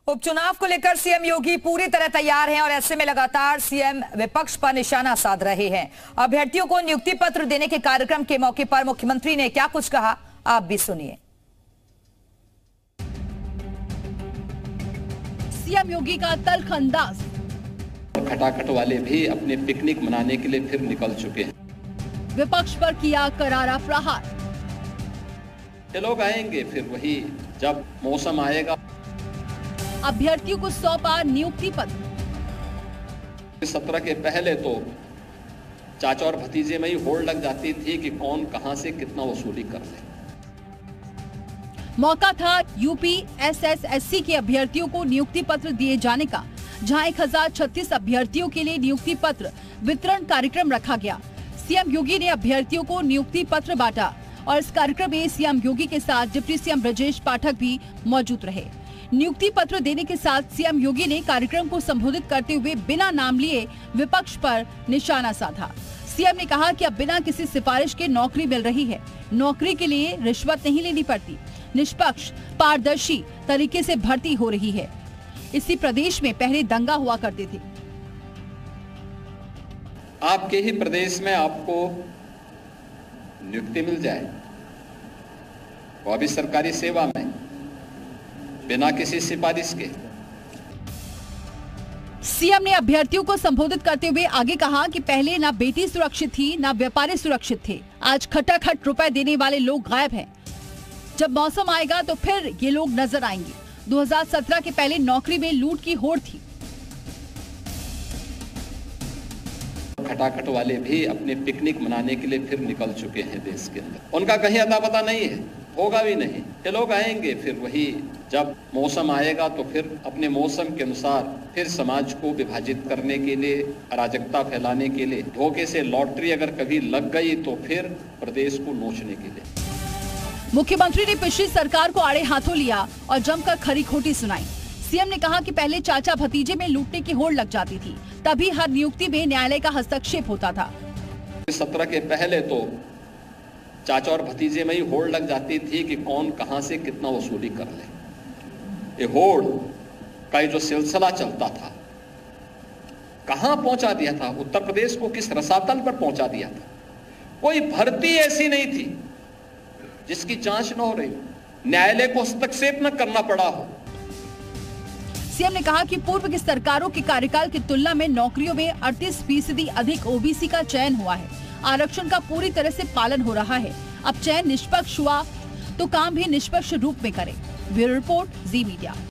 उपचुनाव को लेकर सीएम योगी पूरी तरह तैयार हैं और ऐसे में लगातार सीएम विपक्ष पर निशाना साध रहे हैं। अभ्यर्थियों को नियुक्ति पत्र देने के कार्यक्रम के मौके पर मुख्यमंत्री ने क्या कुछ कहा, आप भी सुनिए। सीएम योगी का तल्ख अंदाज। खटाखट वाले भी अपने पिकनिक मनाने के लिए फिर निकल चुके हैं। विपक्ष पर किया करारा प्रहार। ये लोग आएंगे फिर वही जब मौसम आएगा। अभ्यर्थियों को सौंपा नियुक्ति पत्र। 17 के पहले तो चाचा और भतीजे में ही होड़ लग जाती थी कि कौन कहां से कितना वसूली कर ले। मौका था यूपी एसएसएससी के अभ्यर्थियों को नियुक्ति पत्र दिए जाने का, जहां 1036 अभ्यर्थियों के लिए नियुक्ति पत्र वितरण कार्यक्रम रखा गया। सीएम योगी ने अभ्यर्थियों को नियुक्ति पत्र बांटा और इस कार्यक्रम में सीएम योगी के साथ डिप्टी सीएम ब्रजेश पाठक भी मौजूद रहे। नियुक्ति पत्र देने के साथ सीएम योगी ने कार्यक्रम को संबोधित करते हुए बिना नाम लिए विपक्ष पर निशाना साधा। सीएम ने कहा कि अब बिना किसी सिफारिश के नौकरी मिल रही है। नौकरी के लिए रिश्वत नहीं लेनी पड़ती, निष्पक्ष पारदर्शी तरीके से भर्ती हो रही है। इसी प्रदेश में पहले दंगा हुआ करते थे। आपके ही प्रदेश में आपको नियुक्ति मिल जाए, वो भी सरकारी सेवा में, बिना किसी सिफारिश के। सीएम ने अभ्यर्थियों को संबोधित करते हुए आगे कहा कि पहले ना बेटी सुरक्षित थी, ना व्यापारी सुरक्षित थे। आज खटाखट रुपए देने वाले लोग गायब हैं। जब मौसम आएगा तो फिर ये लोग नजर आएंगे। 2017 के पहले नौकरी में लूट की होड़ थी। खटाखट वाले भी अपने पिकनिक मनाने के लिए फिर निकल चुके हैं देश के अंदर। उनका कहीं अता पता नहीं है, होगा भी नहीं। ये लोग आएंगे फिर वही जब मौसम आएगा तो फिर अपने मौसम के अनुसार फिर समाज को विभाजित करने के लिए, अराजकता फैलाने के लिए, धोखे से लॉटरी अगर कभी लग गई तो फिर प्रदेश को नोचने के लिए। मुख्यमंत्री ने पिछली सरकार को आड़े हाथों लिया और जमकर खरी खोटी सुनाई। सीएम ने कहा कि पहले चाचा भतीजे में लूटने की होड़ लग जाती थी, तभी हर नियुक्ति में न्यायालय का हस्तक्षेप होता था। 17 के पहले तो चाचा और भतीजे में ही होड़ लग जाती थी कि कौन कहां से कितना वसूली कर ले। ये होड़ का जो सिलसिला चलता था, कहां पहुंचा दिया था, उत्तर प्रदेश को किस रसातल पर पहुंचा दिया था। कोई भर्ती ऐसी नहीं थी जिसकी जांच न हो रही हो, न्यायालय को हस्तक्षेप न करना पड़ा हो। सीएम ने कहा कि पूर्व की सरकारों के कार्यकाल की तुलना में नौकरियों में 38% अधिक ओबीसी का चयन हुआ है। आरक्षण का पूरी तरह से पालन हो रहा है। अब चयन निष्पक्ष हुआ तो काम भी निष्पक्ष रूप में करें। ब्यूरो रिपोर्ट, जी मीडिया।